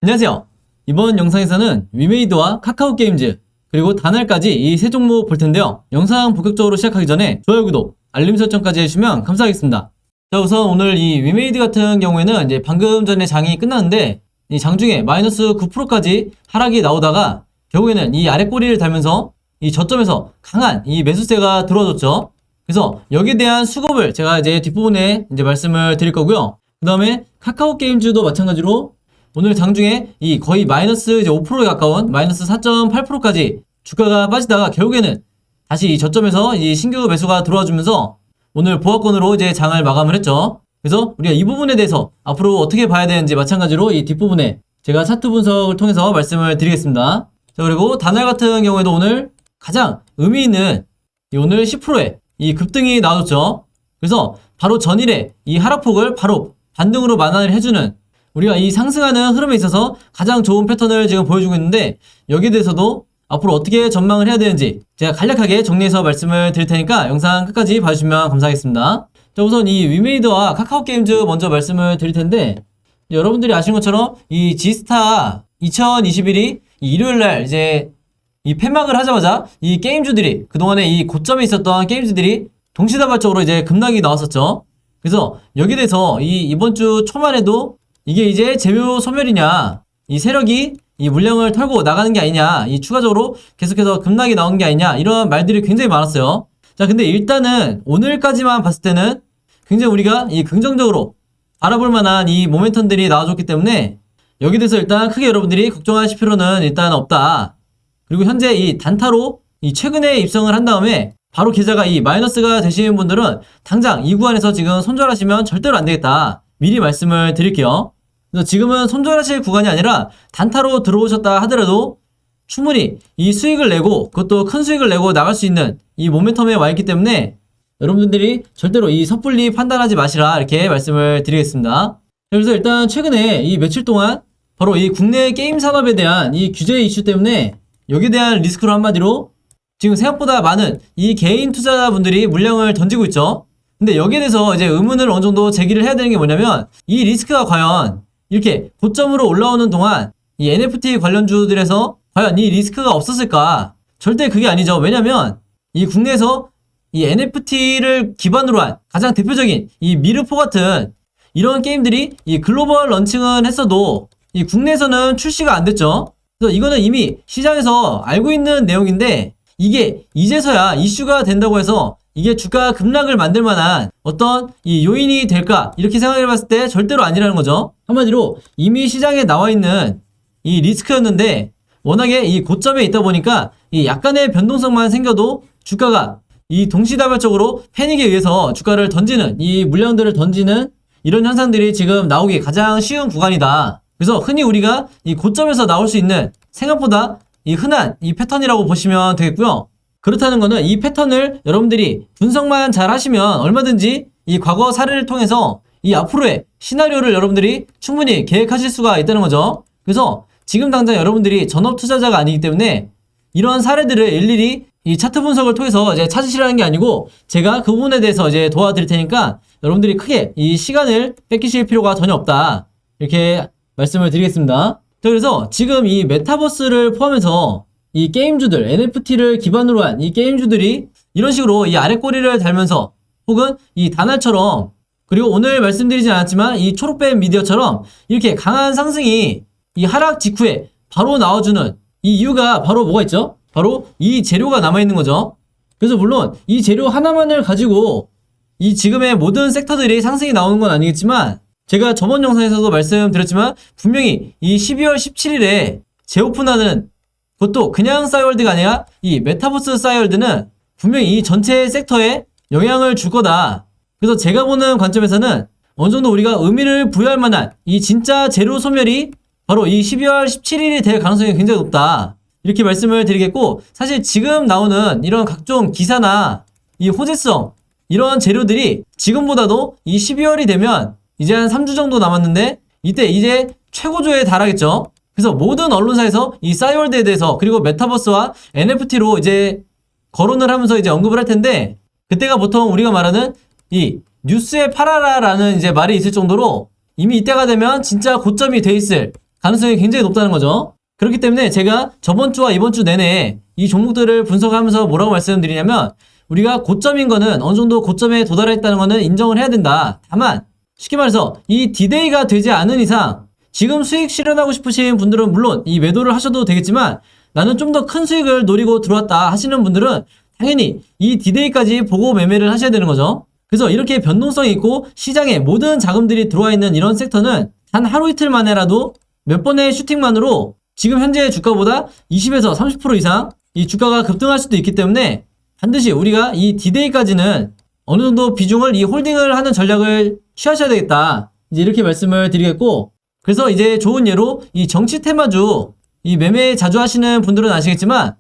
안녕하세요. 이번 영상에서는 위메이드와 카카오게임즈 그리고 다날까지 이 세 종목 볼 텐데요. 영상 본격적으로 시작하기 전에 좋아요, 구독, 알림 설정까지 해주시면 감사하겠습니다. 자, 우선 오늘 이 위메이드 같은 경우에는 이제 방금 전에 장이 끝났는데 이 장중에 마이너스 9%까지 하락이 나오다가 결국에는 이 아래 꼬리를 달면서 이 저점에서 강한 이 매수세가 들어와줬죠. 그래서 여기에 대한 수급을 제가 이제 뒷부분에 이제 말씀을 드릴 거고요. 그 다음에 카카오게임즈도 마찬가지로 오늘 장중에 이 거의 마이너스 이제 5%에 가까운 마이너스 4.8%까지 주가가 빠지다가 결국에는 다시 이 저점에서 이 신규 매수가 들어와 주면서 오늘 보합권으로 이제 장을 마감을 했죠. 그래서 우리가 이 부분에 대해서 앞으로 어떻게 봐야 되는지 마찬가지로 이 뒷부분에 제가 차트 분석을 통해서 말씀을 드리겠습니다. 자, 그리고 다날 같은 경우에도 오늘 가장 의미 있는 이 오늘 10%의 이 급등이 나와줬죠. 그래서 바로 전일에 이 하락폭을 바로 반등으로 만환을 해주는 우리가 이 상승하는 흐름에 있어서 가장 좋은 패턴을 지금 보여주고 있는데 여기에 대해서도 앞으로 어떻게 전망을 해야 되는지 제가 간략하게 정리해서 말씀을 드릴 테니까 영상 끝까지 봐주시면 감사하겠습니다. 자, 우선 이 위메이드와 카카오게임즈 먼저 말씀을 드릴 텐데 여러분들이 아시는 것처럼 이 지스타 2021이 일요일날 이제 이 폐막을 하자마자 이 게임주들이 그동안에 이 고점에 있었던 게임주들이 동시다발적으로 이제 급락이 나왔었죠. 그래서 여기에 대해서 이번 주 초만 해도 이게 이제 재묘 소멸이냐, 이 세력이 이 물량을 털고 나가는 게 아니냐, 이 추가적으로 계속해서 급락이 나오는 게 아니냐, 이런 말들이 굉장히 많았어요. 자, 근데 일단은 오늘까지만 봤을 때는 굉장히 우리가 이 긍정적으로 알아볼 만한 이 모멘텀들이 나와줬기 때문에 여기에 대해서 일단 크게 여러분들이 걱정하실 필요는 일단 없다. 그리고 현재 이 단타로 이 최근에 입성을 한 다음에 바로 계좌가 이 마이너스가 되시는 분들은 당장 이 구간에서 지금 손절하시면 절대로 안 되겠다. 미리 말씀을 드릴게요. 그래서 지금은 손절하실 구간이 아니라 단타로 들어오셨다 하더라도 충분히 이 수익을 내고 그것도 큰 수익을 내고 나갈 수 있는 이 모멘텀에 와 있기 때문에 여러분들이 절대로 이 섣불리 판단하지 마시라 이렇게 말씀을 드리겠습니다. 그래서 일단 최근에 이 며칠 동안 바로 이 국내 게임 산업에 대한 이 규제 이슈 때문에 여기에 대한 리스크로 한마디로 지금 생각보다 많은 이 개인 투자자분들이 물량을 던지고 있죠. 근데 여기에 대해서 이제 의문을 어느 정도 제기를 해야 되는 게 뭐냐면 이 리스크가 과연 이렇게 고점으로 올라오는 동안 이 NFT 관련주들에서 과연 이 리스크가 없었을까? 절대 그게 아니죠. 왜냐면 이 국내에서 이 NFT를 기반으로 한 가장 대표적인 이 미르포 같은 이런 게임들이 이 글로벌 런칭은 했어도 이 국내에서는 출시가 안 됐죠. 그래서 이거는 이미 시장에서 알고 있는 내용인데 이게 이제서야 이슈가 된다고 해서 이게 주가 급락을 만들 만한 어떤 이 요인이 될까? 이렇게 생각해 봤을 때 절대로 아니라는 거죠. 한마디로 이미 시장에 나와 있는 이 리스크였는데 워낙에 이 고점에 있다 보니까 이 약간의 변동성만 생겨도 주가가 이 동시다발적으로 패닉에 의해서 주가를 던지는 이 물량들을 던지는 이런 현상들이 지금 나오기 가장 쉬운 구간이다. 그래서 흔히 우리가 이 고점에서 나올 수 있는 생각보다 이 흔한 이 패턴이라고 보시면 되겠고요. 그렇다는 거는 이 패턴을 여러분들이 분석만 잘 하시면 얼마든지 이 과거 사례를 통해서 이 앞으로의 시나리오를 여러분들이 충분히 계획하실 수가 있다는 거죠. 그래서 지금 당장 여러분들이 전업 투자자가 아니기 때문에 이런 사례들을 일일이 이 차트 분석을 통해서 이제 찾으시라는 게 아니고 제가 그 부분에 대해서 이제 도와드릴 테니까 여러분들이 크게 이 시간을 뺏기실 필요가 전혀 없다. 이렇게 말씀을 드리겠습니다. 자, 그래서 지금 이 메타버스를 포함해서 이 게임주들, NFT를 기반으로 한 이 게임주들이 이런 식으로 이 아래 꼬리를 달면서 혹은 이 다날처럼 그리고 오늘 말씀드리진 않았지만 이 초록뱀 미디어처럼 이렇게 강한 상승이 이 하락 직후에 바로 나와주는 이 이유가 바로 뭐가 있죠? 바로 이 재료가 남아있는 거죠. 그래서 물론 이 재료 하나만을 가지고 이 지금의 모든 섹터들이 상승이 나오는 건 아니겠지만 제가 저번 영상에서도 말씀드렸지만 분명히 이 12월 17일에 재오픈하는 그것도 그냥 싸이월드가 아니라 이 메타버스 싸이월드는 분명히 이 전체 섹터에 영향을 줄 거다. 그래서 제가 보는 관점에서는 어느 정도 우리가 의미를 부여할 만한 이 진짜 재료 소멸이 바로 이 12월 17일이 될 가능성이 굉장히 높다. 이렇게 말씀을 드리겠고 사실 지금 나오는 이런 각종 기사나 이 호재성 이런 재료들이 지금보다도 이 12월이 되면 이제 한 3주 정도 남았는데 이때 이제 최고조에 달하겠죠. 그래서 모든 언론사에서 이 싸이월드에 대해서 그리고 메타버스와 NFT로 이제 거론을 하면서 이제 언급을 할 텐데 그때가 보통 우리가 말하는 이 뉴스에 팔아라라는 이제 말이 있을 정도로 이미 이때가 되면 진짜 고점이 돼 있을 가능성이 굉장히 높다는 거죠. 그렇기 때문에 제가 저번 주와 이번 주 내내 이 종목들을 분석하면서 뭐라고 말씀드리냐면 우리가 고점인 거는 어느 정도 고점에 도달했다는 거는 인정을 해야 된다. 다만 쉽게 말해서 이 디데이가 되지 않은 이상 지금 수익 실현하고 싶으신 분들은 물론 이 매도를 하셔도 되겠지만 나는 좀 더 큰 수익을 노리고 들어왔다 하시는 분들은 당연히 이 디데이까지 보고 매매를 하셔야 되는 거죠. 그래서 이렇게 변동성이 있고 시장에 모든 자금들이 들어와 있는 이런 섹터는 단 하루 이틀 만에라도 몇 번의 슈팅만으로 지금 현재 주가보다 20에서 30% 이상 이 주가가 급등할 수도 있기 때문에 반드시 우리가 이 디데이까지는 어느 정도 비중을 이 홀딩을 하는 전략을 취하셔야 되겠다. 이제 이렇게 말씀을 드리겠고, 그래서 이제 좋은 예로 이 정치 테마주, 이 매매 자주 하시는 분들은 아시겠지만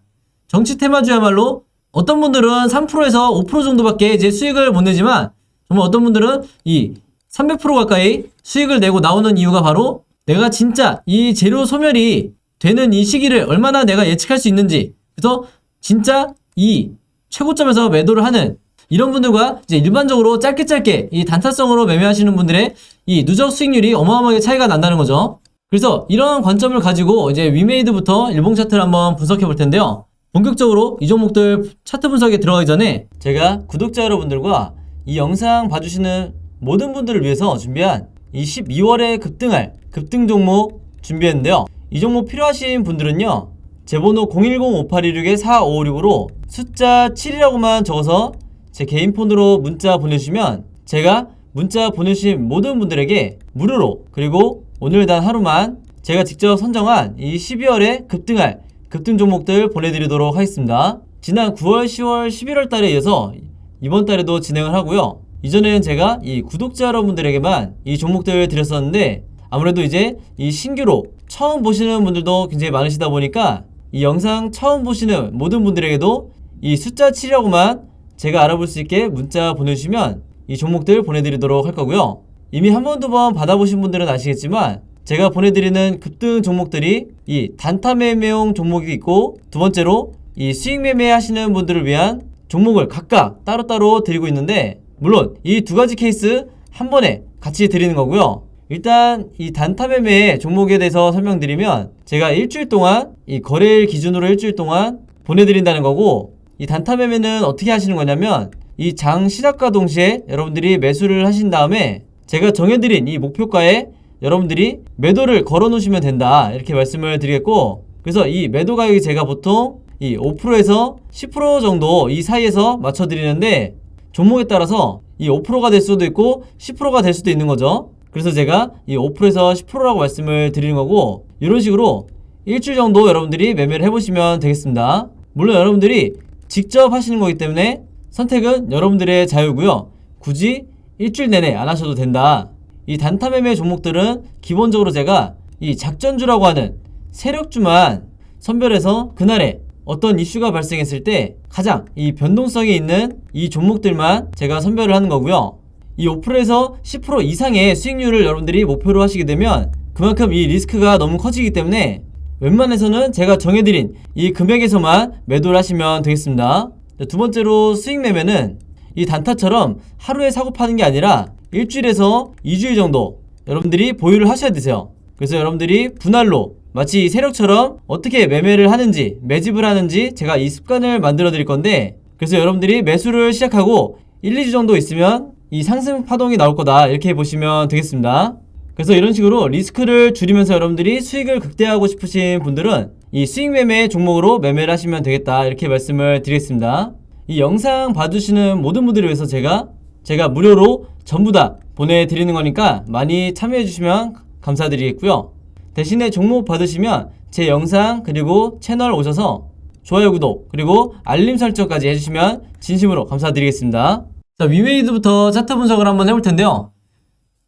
정치 테마주야말로 어떤 분들은 3%에서 5% 정도밖에 이제 수익을 못 내지만 정말 어떤 분들은 이 300% 가까이 수익을 내고 나오는 이유가 바로 내가 진짜 이 재료 소멸이 되는 이 시기를 얼마나 내가 예측할 수 있는지, 그래서 진짜 이 최고점에서 매도를 하는 이런 분들과 이제 일반적으로 짧게 이 단타성으로 매매하시는 분들의 이 누적 수익률이 어마어마하게 차이가 난다는 거죠. 그래서 이런 관점을 가지고 이제 위메이드부터 일봉 차트를 한번 분석해 볼 텐데요. 본격적으로 이 종목들 차트 분석에 들어가기 전에 제가 구독자 여러분들과 이 영상 봐주시는 모든 분들을 위해서 준비한 이 12월에 급등할 급등 종목 준비했는데요. 이 종목 필요하신 분들은요, 제 번호 010-5816-4556으로 숫자 7이라고만 적어서 제 개인 폰으로 문자 보내주시면 제가 문자 보내주신 모든 분들에게 무료로, 그리고 오늘 단 하루만 제가 직접 선정한 이 12월에 급등할 급등 종목들 보내드리도록 하겠습니다. 지난 9월, 10월, 11월 달에 이어서 이번 달에도 진행을 하고요. 이전에는 제가 이 구독자 여러분들에게만 이 종목들을 드렸었는데 아무래도 이제 이 신규로 처음 보시는 분들도 굉장히 많으시다 보니까 이 영상 처음 보시는 모든 분들에게도 이 숫자 7이라고만 제가 알아볼 수 있게 문자 보내주시면 이 종목들 보내드리도록 할 거고요. 이미 한 번, 두 번 받아보신 분들은 아시겠지만 제가 보내드리는 급등 종목들이 이 단타 매매용 종목이 있고, 두 번째로 이 수익 매매 하시는 분들을 위한 종목을 각각 따로따로 드리고 있는데, 물론 이 두 가지 케이스 한 번에 같이 드리는 거고요. 일단 이 단타 매매 종목에 대해서 설명드리면 제가 일주일 동안 이 거래일 기준으로 일주일 동안 보내드린다는 거고, 이 단타 매매는 어떻게 하시는 거냐면 이 장 시작과 동시에 여러분들이 매수를 하신 다음에 제가 정해드린 이 목표가에 여러분들이 매도를 걸어 놓으시면 된다, 이렇게 말씀을 드리겠고, 그래서 이 매도 가격이 제가 보통 이 5%에서 10% 정도 이 사이에서 맞춰 드리는데 종목에 따라서 이 5%가 될 수도 있고 10%가 될 수도 있는 거죠. 그래서 제가 이 5%에서 10%라고 말씀을 드리는 거고, 이런 식으로 일주일 정도 여러분들이 매매를 해보시면 되겠습니다. 물론 여러분들이 직접 하시는 거기 때문에 선택은 여러분들의 자유고요. 굳이 일주일 내내 안 하셔도 된다. 이 단타 매매 종목들은 기본적으로 제가 이 작전주라고 하는 세력주만 선별해서 그날에 어떤 이슈가 발생했을 때 가장 이 변동성이 있는 이 종목들만 제가 선별을 하는 거고요. 이 5%에서 10% 이상의 수익률을 여러분들이 목표로 하시게 되면 그만큼 이 리스크가 너무 커지기 때문에 웬만해서는 제가 정해드린 이 금액에서만 매도를 하시면 되겠습니다. 두 번째로 수익 매매는 이 단타처럼 하루에 사고 파는 게 아니라 일주일에서 2주일 정도 여러분들이 보유를 하셔야 되세요. 그래서 여러분들이 분할로 마치 이 세력처럼 어떻게 매매를 하는지, 매집을 하는지 제가 이 습관을 만들어 드릴 건데, 그래서 여러분들이 매수를 시작하고 1, 2주 정도 있으면 이 상승 파동이 나올 거다, 이렇게 보시면 되겠습니다. 그래서 이런 식으로 리스크를 줄이면서 여러분들이 수익을 극대화하고 싶으신 분들은 이 수익 매매 종목으로 매매를 하시면 되겠다, 이렇게 말씀을 드리겠습니다. 이 영상 봐주시는 모든 분들을 위해서 제가 무료로 전부 다 보내드리는 거니까 많이 참여해 주시면 감사드리겠고요. 대신에 종목 받으시면 제 영상 그리고 채널 오셔서 좋아요, 구독, 그리고 알림 설정까지 해주시면 진심으로 감사드리겠습니다. 자, 위메이드부터 차트 분석을 한번 해볼 텐데요.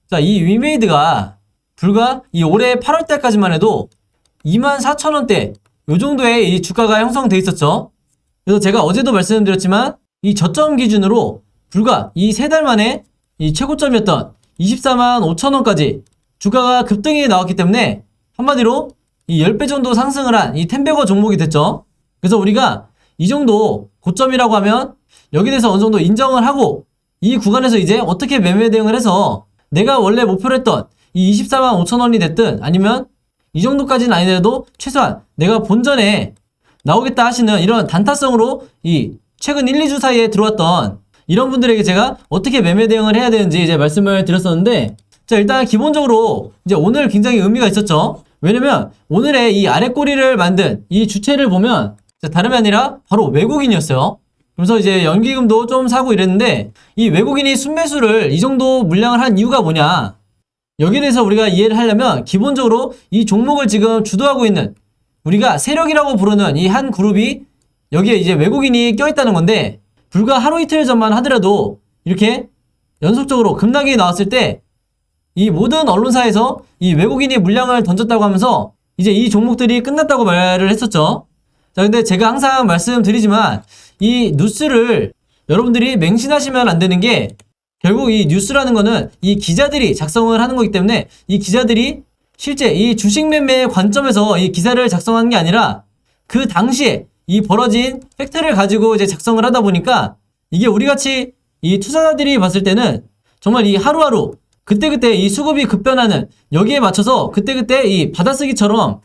자, 이 위메이드가 불과 이 올해 8월달까지만 해도 24,000원대 요 정도의 이 주가가 형성돼 있었죠. 그래서 제가 어제도 말씀드렸지만 이 저점 기준으로 불과 이 3달 만에 이 최고점이었던 245,000원까지 주가가 급등이 나왔기 때문에 한마디로 이 10배 정도 상승을 한 이 텐베거 종목이 됐죠. 그래서 우리가 이 정도 고점이라고 하면 여기 대해서 어느 정도 인정을 하고 이 구간에서 이제 어떻게 매매 대응을 해서 내가 원래 목표로 했던 이 245,000원이 됐든 아니면 이 정도까지는 아니더라도 최소한 내가 본전에 나오겠다 하시는 이런 단타성으로 이 최근 1, 2주 사이에 들어왔던 이런 분들에게 제가 어떻게 매매 대응을 해야 되는지 이제 말씀을 드렸었는데, 자, 일단 기본적으로 이제 오늘 굉장히 의미가 있었죠. 왜냐면 오늘의 이 아래 꼬리를 만든 이 주체를 보면 다름이 아니라 바로 외국인이었어요. 그래서 이제 연기금도 좀 사고 이랬는데, 이 외국인이 순매수를 이 정도 물량을 한 이유가 뭐냐, 여기에 대해서 우리가 이해를 하려면 기본적으로 이 종목을 지금 주도하고 있는 우리가 세력이라고 부르는 이 한 그룹이 여기에 이제 외국인이 껴있다는 건데, 불과 하루 이틀 전만 하더라도 이렇게 연속적으로 급락이 나왔을 때 이 모든 언론사에서 이 외국인이 물량을 던졌다고 하면서 이제 이 종목들이 끝났다고 말을 했었죠. 자, 근데 제가 항상 말씀드리지만 이 뉴스를 여러분들이 맹신하시면 안 되는 게, 결국 이 뉴스라는 거는 이 기자들이 작성을 하는 거기 때문에 이 기자들이 실제 이 주식 매매의 관점에서 이 기사를 작성하는 게 아니라 그 당시에 이 벌어진 팩트를 가지고 이제 작성을 하다 보니까 이게 우리같이 이 투자자들이 봤을 때는 정말 이 하루하루 그때그때 이 수급이 급변하는, 여기에 맞춰서 그때그때 이 받아쓰기처럼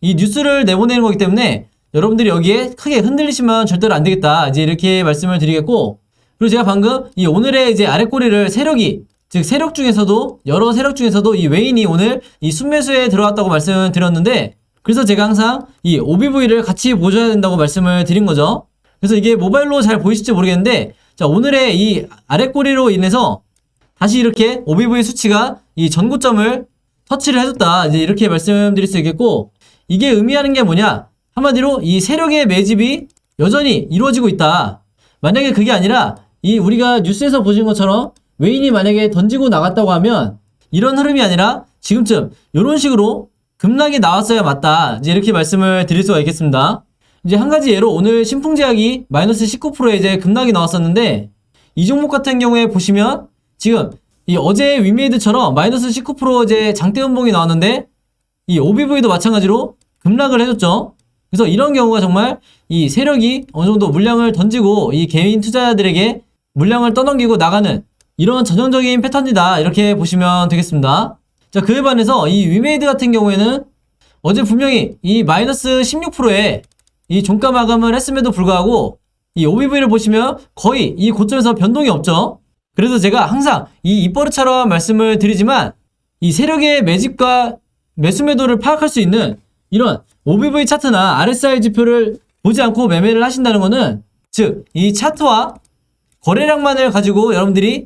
이 뉴스를 내보내는 거기 때문에 여러분들이 여기에 크게 흔들리시면 절대로 안 되겠다, 이제 이렇게 말씀을 드리겠고, 그리고 제가 방금 이 오늘의 이제 아랫꼬리를 세력이, 즉 세력 중에서도 여러 세력 중에서도 이 외인이 오늘 이 순매수에 들어왔다고 말씀을 드렸는데, 그래서 제가 항상 이 OBV를 같이 보셔야 된다고 말씀을 드린 거죠. 그래서 이게 모바일로 잘 보이실지 모르겠는데, 자, 오늘의 이 아랫꼬리로 인해서 다시 이렇게 OBV 수치가 이 전고점을 터치를 해줬다, 이제 이렇게 말씀드릴 수 있겠고, 이게 의미하는 게 뭐냐, 한마디로 이 세력의 매집이 여전히 이루어지고 있다. 만약에 그게 아니라 이 우리가 뉴스에서 보신 것처럼 외인이 만약에 던지고 나갔다고 하면 이런 흐름이 아니라 지금쯤 이런 식으로 급락이 나왔어야 맞다, 이제 이렇게 말씀을 드릴 수가 있겠습니다. 이제 한 가지 예로 오늘 신풍제약이 마이너스 19%의 이제 급락이 나왔었는데, 이 종목 같은 경우에 보시면 지금 이 어제 위메이드처럼 마이너스 19% 이제 장대 음봉이 나왔는데, 이 OBV도 마찬가지로 급락을 해줬죠. 그래서 이런 경우가 정말 이 세력이 어느 정도 물량을 던지고 이 개인 투자자들에게 물량을 떠넘기고 나가는 이런 전형적인 패턴이다, 이렇게 보시면 되겠습니다. 자, 그에 반해서 이 위메이드 같은 경우에는 어제 분명히 이 마이너스 16%에 이 종가 마감을 했음에도 불구하고 이 OBV를 보시면 거의 이 고점에서 변동이 없죠. 그래서 제가 항상 이 입버릇처럼 말씀을 드리지만 이 세력의 매집과 매수 매도를 파악할 수 있는 이런 OBV 차트나 RSI 지표를 보지 않고 매매를 하신다는 거는, 즉 이 차트와 거래량만을 가지고 여러분들이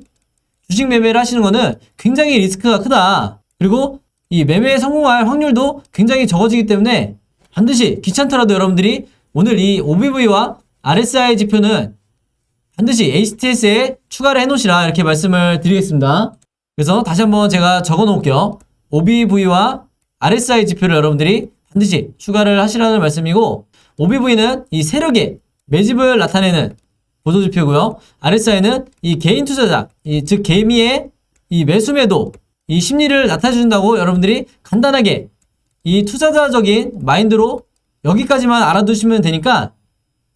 주식 매매를 하시는 거는 굉장히 리스크가 크다. 그리고 이 매매에 성공할 확률도 굉장히 적어지기 때문에 반드시 귀찮더라도 여러분들이 오늘 이 OBV와 RSI 지표는 반드시 HTS에 추가를 해놓으시라, 이렇게 말씀을 드리겠습니다. 그래서 다시 한번 제가 적어 놓을게요. OBV와 RSI 지표를 여러분들이 반드시 추가를 하시라는 말씀이고, OBV는 이 세력의 매집을 나타내는 보조지표고요. RSI는 이 개인 투자자, 즉 개미의 이 매수 매도, 이 심리를 나타내준다고 여러분들이 간단하게 이 투자자적인 마인드로 여기까지만 알아두시면 되니까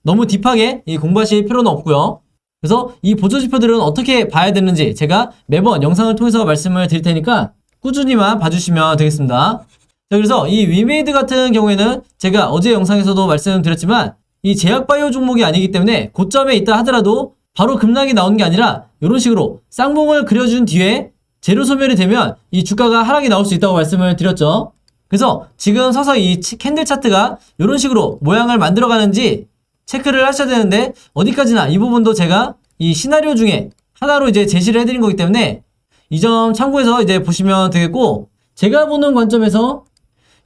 너무 딥하게 이 공부하실 필요는 없고요. 그래서 이 보조지표들은 어떻게 봐야 되는지 제가 매번 영상을 통해서 말씀을 드릴 테니까 꾸준히만 봐주시면 되겠습니다. 자, 그래서 이 위메이드 같은 경우에는 제가 어제 영상에서도 말씀드렸지만 이 제약바이오 종목이 아니기 때문에 고점에 있다 하더라도 바로 급락이 나오는 게 아니라 이런 식으로 쌍봉을 그려준 뒤에 재료 소멸이 되면 이 주가가 하락이 나올 수 있다고 말씀을 드렸죠. 그래서 지금 서서히 이 캔들 차트가 이런 식으로 모양을 만들어 가는지 체크를 하셔야 되는데, 어디까지나 이 부분도 제가 이 시나리오 중에 하나로 이제 제시를 해드린 거기 때문에 이 점 참고해서 이제 보시면 되겠고, 제가 보는 관점에서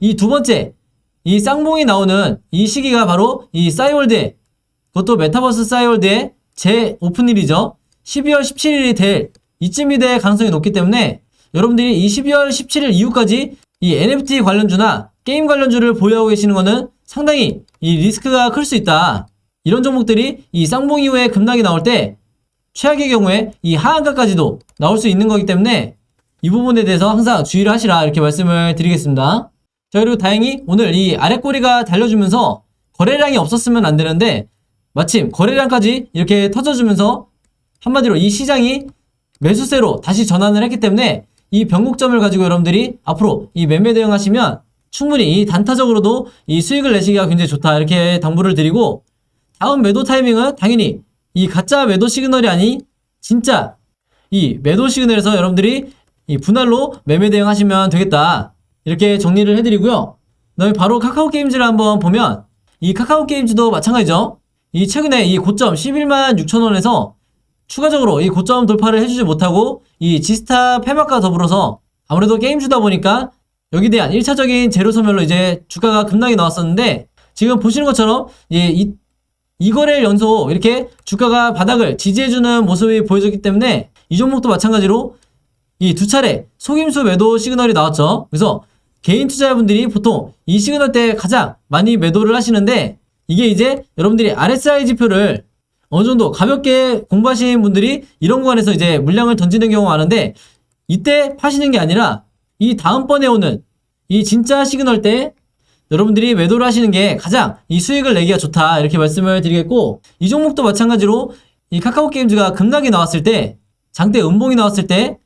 이 두 번째 이 쌍봉이 나오는 이 시기가 바로 이 싸이월드의, 그것도 메타버스 싸이월드의 재오픈일이죠. 12월 17일이 될 이쯤이 될 가능성이 높기 때문에 여러분들이 이 12월 17일 이후까지 이 NFT 관련주나 게임 관련주를 보유하고 계시는 거는 상당히 이 리스크가 클 수 있다. 이런 종목들이 이 쌍봉 이후에 급락이 나올 때 최악의 경우에 이 하한가까지도 나올 수 있는 거기 때문에 이 부분에 대해서 항상 주의를 하시라, 이렇게 말씀을 드리겠습니다. 자, 그리고 다행히 오늘 이 아랫꼬리가 달려주면서 거래량이 없었으면 안 되는데 마침 거래량까지 이렇게 터져주면서 한마디로 이 시장이 매수세로 다시 전환을 했기 때문에 이 변곡점을 가지고 여러분들이 앞으로 이 매매 대응하시면 충분히 이 단타적으로도 이 수익을 내시기가 굉장히 좋다 이렇게 당부를 드리고, 다음 매도 타이밍은 당연히 이 가짜 매도 시그널이 아닌 진짜 이 매도 시그널에서 여러분들이 이 분할로 매매 대응하시면 되겠다 이렇게 정리를 해드리고요. 그다음에 바로 카카오 게임즈를 한번 보면 이 카카오 게임즈도 마찬가지죠. 이 최근에 이 고점 11만 6천원에서 추가적으로 이 고점 돌파를 해주지 못하고 이 지스타 폐막과 더불어서 아무래도 게임주다 보니까 여기에 대한 1차적인 재료 소멸로 이제 주가가 급락이 나왔었는데, 지금 보시는 것처럼 이 거래일 연속 이렇게 주가가 바닥을 지지해주는 모습이 보여졌기 때문에 이 종목도 마찬가지로 이 두 차례 속임수 매도 시그널이 나왔죠. 그래서 개인 투자자분들이 보통 이 시그널 때 가장 많이 매도를 하시는데, 이게 이제 여러분들이 RSI 지표를 어느 정도 가볍게 공부하시는 분들이 이런 구간에서 이제 물량을 던지는 경우가 많은데, 이때 파시는 게 아니라 이 다음번에 오는 이 진짜 시그널 때 여러분들이 매도를 하시는 게 가장 이 수익을 내기가 좋다 이렇게 말씀을 드리겠고, 이 종목도 마찬가지로 이 카카오 게임즈가 급락이 나왔을 때, 장대 음봉이 나왔을 때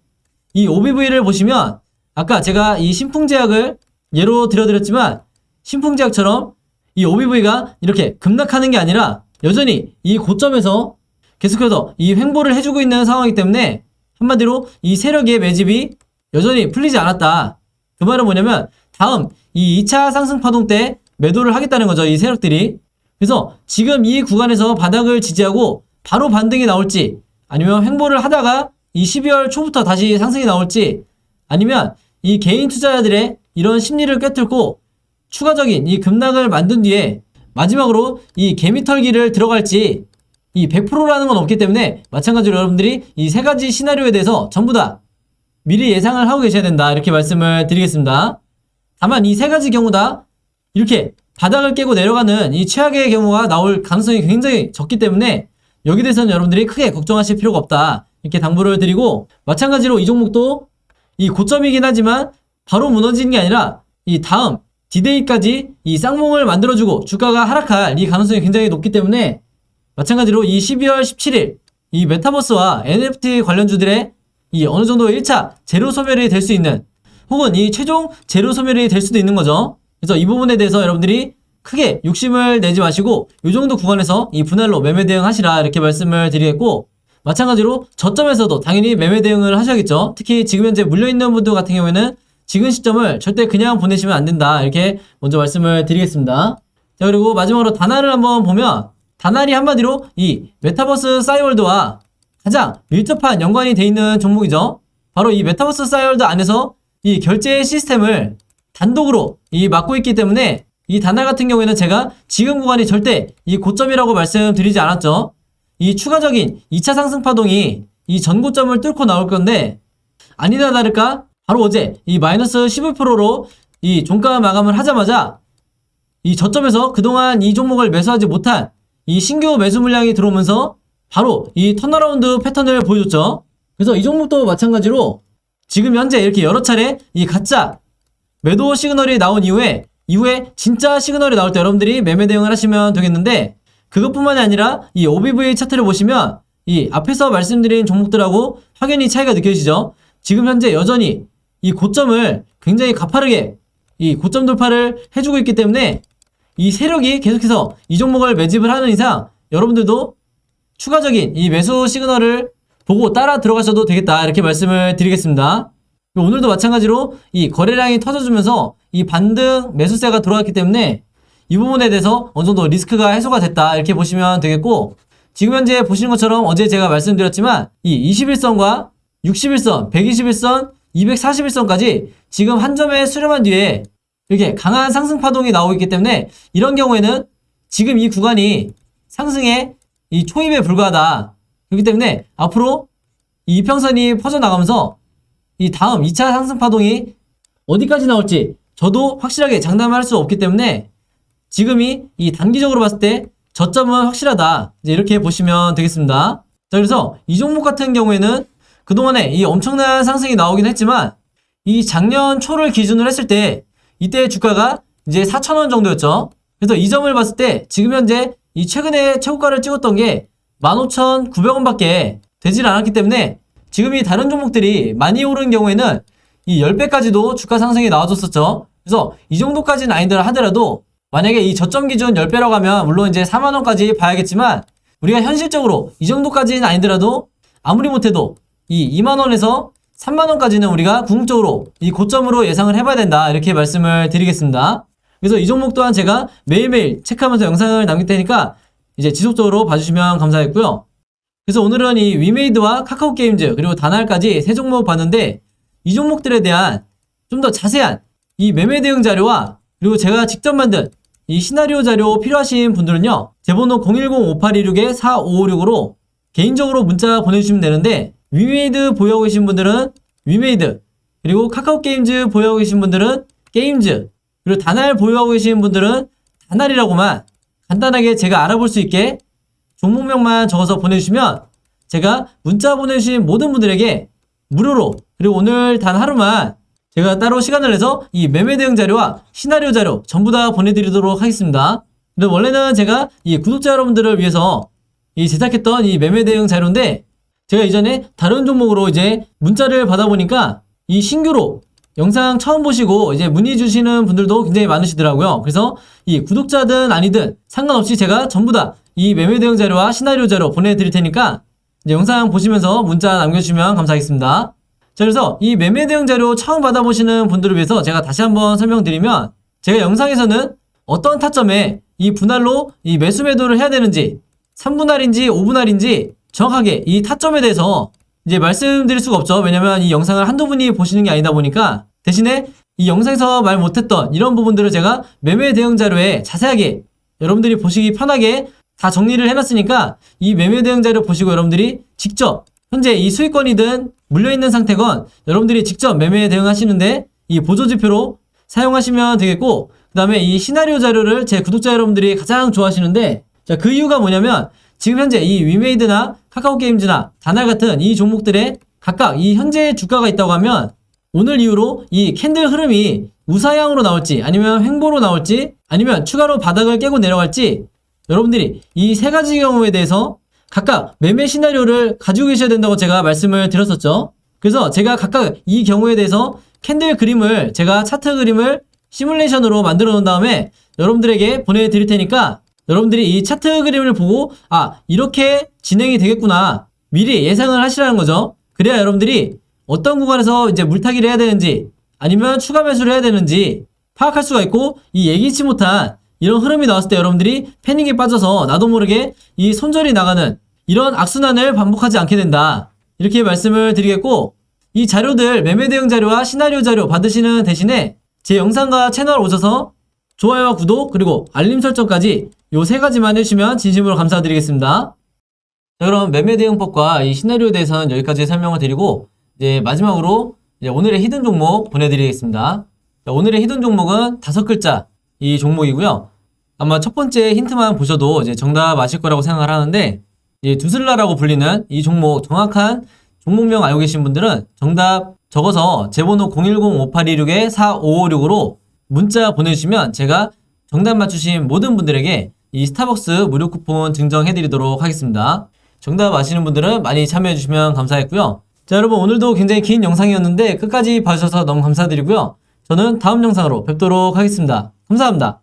이 OBV를 보시면 아까 제가 이 신풍제약을 예로 들어드렸지만, 신풍제약처럼 이 OBV가 이렇게 급락하는 게 아니라 여전히 이 고점에서 계속해서 이 횡보를 해주고 있는 상황이기 때문에 한마디로 이 세력의 매집이 여전히 풀리지 않았다. 그 말은 뭐냐면 다음 이 2차 상승 파동 때 매도를 하겠다는 거죠, 이 세력들이. 그래서 지금 이 구간에서 바닥을 지지하고 바로 반등이 나올지, 아니면 횡보를 하다가 이 12월 초부터 다시 상승이 나올지, 아니면 이 개인 투자자들의 이런 심리를 꿰뚫고 추가적인 이 급락을 만든 뒤에 마지막으로 이 개미털기를 들어갈지, 이 100%라는 건 없기 때문에 마찬가지로 여러분들이 이 세 가지 시나리오에 대해서 전부 다 미리 예상을 하고 계셔야 된다 이렇게 말씀을 드리겠습니다. 다만 이 세 가지 경우 다 이렇게 바닥을 깨고 내려가는 이 최악의 경우가 나올 가능성이 굉장히 적기 때문에 여기 대해서는 여러분들이 크게 걱정하실 필요가 없다 이렇게 당부를 드리고, 마찬가지로 이 종목도 이 고점이긴 하지만 바로 무너지는 게 아니라 이 다음 디데이까지 이 쌍봉을 만들어주고 주가가 하락할 이 가능성이 굉장히 높기 때문에, 마찬가지로 이 12월 17일 이 메타버스와 NFT 관련주들의 이 어느 정도 1차 재료 소멸이 될 수 있는, 혹은 이 최종 재료 소멸이 될 수도 있는 거죠. 그래서 이 부분에 대해서 여러분들이 크게 욕심을 내지 마시고 이 정도 구간에서 이 분할로 매매 대응하시라 이렇게 말씀을 드리겠고, 마찬가지로 저점에서도 당연히 매매 대응을 하셔야겠죠. 특히 지금 현재 물려있는 분들 같은 경우에는 지금 시점을 절대 그냥 보내시면 안 된다 이렇게 먼저 말씀을 드리겠습니다. 자, 그리고 마지막으로 다날을 한번 보면, 다날이 한마디로 이 메타버스 싸이월드와 가장 밀접한 연관이 돼 있는 종목이죠. 바로 이 메타버스 싸이월드 안에서 이 결제 시스템을 단독으로 이 맡고 있기 때문에, 이 다날 같은 경우에는 제가 지금 구간이 절대 이 고점이라고 말씀드리지 않았죠. 이 추가적인 2차 상승 파동이 이 전고점을 뚫고 나올 건데, 아니다 다를까 바로 어제 이 마이너스 15%로 이 종가 마감을 하자마자 이 저점에서 그동안 이 종목을 매수하지 못한 이 신규 매수 물량이 들어오면서 바로 이 턴어라운드 패턴을 보여줬죠. 그래서 이 종목도 마찬가지로 지금 현재 이렇게 여러 차례 이 가짜 매도 시그널이 나온 이후에 진짜 시그널이 나올 때 여러분들이 매매 대응을 하시면 되겠는데, 그것뿐만이 아니라 이 OBV 차트를 보시면 이 앞에서 말씀드린 종목들하고 확연히 차이가 느껴지죠. 지금 현재 여전히 이 고점을 굉장히 가파르게 이 고점 돌파를 해주고 있기 때문에, 이 세력이 계속해서 이 종목을 매집을 하는 이상 여러분들도 추가적인 이 매수 시그널을 보고 따라 들어가셔도 되겠다 이렇게 말씀을 드리겠습니다. 오늘도 마찬가지로 이 거래량이 터져주면서 이 반등 매수세가 들어왔기 때문에 이 부분에 대해서 어느 정도 리스크가 해소가 됐다 이렇게 보시면 되겠고, 지금 현재 보시는 것처럼 어제 제가 말씀드렸지만 이 21선과 61선, 121선, 241선까지 지금 한 점에 수렴한 뒤에 이렇게 강한 상승 파동이 나오고 있기 때문에, 이런 경우에는 지금 이 구간이 상승의 이 초입에 불과하다. 그렇기 때문에 앞으로 이 이평선이 퍼져나가면서 이 다음 2차 상승 파동이 어디까지 나올지 저도 확실하게 장담할 수 없기 때문에, 지금이 이 단기적으로 봤을 때 저점은 확실하다 이제 이렇게 보시면 되겠습니다. 자, 그래서 이 종목 같은 경우에는 그동안에 이 엄청난 상승이 나오긴 했지만, 이 작년 초를 기준으로 했을 때 이때 주가가 이제 4,000원 정도였죠. 그래서 이 점을 봤을 때 지금 현재 이 최근에 최고가를 찍었던 게 15,900원 밖에 되질 않았기 때문에, 지금 이 다른 종목들이 많이 오른 경우에는 이 10배까지도 주가 상승이 나와줬었죠. 그래서 이 정도까지는 아니더라 하더라도 만약에 이 저점 기준 10배라고 하면 물론 이제 4만원까지 봐야겠지만 우리가 현실적으로 이 정도까지는 아니더라도 아무리 못해도 이 2만원에서 3만원까지는 우리가 궁극적으로 이 고점으로 예상을 해봐야 된다 이렇게 말씀을 드리겠습니다. 그래서 이 종목 또한 제가 매일매일 체크하면서 영상을 남길 테니까 이제 지속적으로 봐주시면 감사하겠고요. 그래서 오늘은 이 위메이드와 카카오게임즈 그리고 다날까지 세 종목 봤는데 이 종목들에 대한 좀 더 자세한 이 매매 대응 자료와 그리고 제가 직접 만든 이 시나리오 자료 필요하신 분들은요 제 번호 010-5826-4556으로 개인적으로 문자 보내주시면 되는데 위메이드 보유하고 계신 분들은 위메이드 그리고 카카오게임즈 보유하고 계신 분들은 게임즈 그리고 다날 보유하고 계신 분들은 다날이라고만 간단하게 제가 알아볼 수 있게 종목명만 적어서 보내주시면 제가 문자 보내주신 모든 분들에게 무료로 그리고 오늘 단 하루만 제가 따로 시간을 내서 이 매매 대응 자료와 시나리오 자료 전부 다 보내드리도록 하겠습니다. 근데 원래는 제가 이 구독자 여러분들을 위해서 이 제작했던 이 매매 대응 자료인데 제가 이전에 다른 종목으로 이제 문자를 받아보니까 이 신규로 영상 처음 보시고 이제 문의 주시는 분들도 굉장히 많으시더라고요. 그래서 이 구독자든 아니든 상관없이 제가 전부 다 이 매매 대응 자료와 시나리오 자료 보내드릴 테니까 이제 영상 보시면서 문자 남겨주시면 감사하겠습니다. 자, 그래서 이 매매 대응 자료 처음 받아보시는 분들을 위해서 제가 다시 한번 설명드리면 제가 영상에서는 어떤 타점에 이 분할로 이 매수 매도를 해야 되는지 3분할인지 5분할인지 정확하게 이 타점에 대해서 이제 말씀드릴 수가 없죠. 왜냐면 이 영상을 한두 분이 보시는 게 아니다 보니까 대신에 이 영상에서 말 못했던 이런 부분들을 제가 매매 대응 자료에 자세하게 여러분들이 보시기 편하게 다 정리를 해놨으니까 이 매매 대응 자료 보시고 여러분들이 직접 현재 이 수익권이든 물려있는 상태건 여러분들이 직접 매매 대응하시는데 이 보조지표로 사용하시면 되겠고 그 다음에 이 시나리오 자료를 제 구독자 여러분들이 가장 좋아하시는데 자, 그 이유가 뭐냐면 지금 현재 이 위메이드나 카카오게임즈나 다날 같은 이 종목들의 각각 이 현재 주가가 있다고 하면 오늘 이후로 이 캔들 흐름이 우사향으로 나올지 아니면 횡보로 나올지 아니면 추가로 바닥을 깨고 내려갈지 여러분들이 이 세 가지 경우에 대해서 각각 매매 시나리오를 가지고 계셔야 된다고 제가 말씀을 드렸었죠. 그래서 제가 각각 이 경우에 대해서 캔들 그림을 제가 차트 그림을 시뮬레이션으로 만들어 놓은 다음에 여러분들에게 보내드릴 테니까 여러분들이 이 차트 그림을 보고 아 이렇게 진행이 되겠구나 미리 예상을 하시라는 거죠. 그래야 여러분들이 어떤 구간에서 이제 물타기를 해야 되는지 아니면 추가 매수를 해야 되는지 파악할 수가 있고 이 예기치 못한 이런 흐름이 나왔을 때 여러분들이 패닉에 빠져서 나도 모르게 이 손절이 나가는 이런 악순환을 반복하지 않게 된다. 이렇게 말씀을 드리겠고 이 자료들 매매 대응 자료와 시나리오 자료 받으시는 대신에 제 영상과 채널 오셔서 좋아요와 구독 그리고 알림 설정까지 요 세 가지만 해주시면 진심으로 감사드리겠습니다. 자, 그럼 매매 대응법과 이 시나리오에 대해서는 여기까지 설명을 드리고 이제 마지막으로 이제 오늘의 히든 종목 보내드리겠습니다. 자, 오늘의 히든 종목은 5글자 이 종목이고요. 아마 첫 번째 힌트만 보셔도 이제 정답 아실 거라고 생각을 하는데 이 두슬라라고 불리는 이 종목 정확한 종목명 알고 계신 분들은 정답 적어서 제 번호 010-5826-4556으로 문자 보내주시면 제가 정답 맞추신 모든 분들에게 이 스타벅스 무료 쿠폰 증정해드리도록 하겠습니다. 정답 아시는 분들은 많이 참여해주시면 감사했고요. 자, 여러분 오늘도 굉장히 긴 영상이었는데 끝까지 봐주셔서 너무 감사드리고요. 저는 다음 영상으로 뵙도록 하겠습니다. 감사합니다.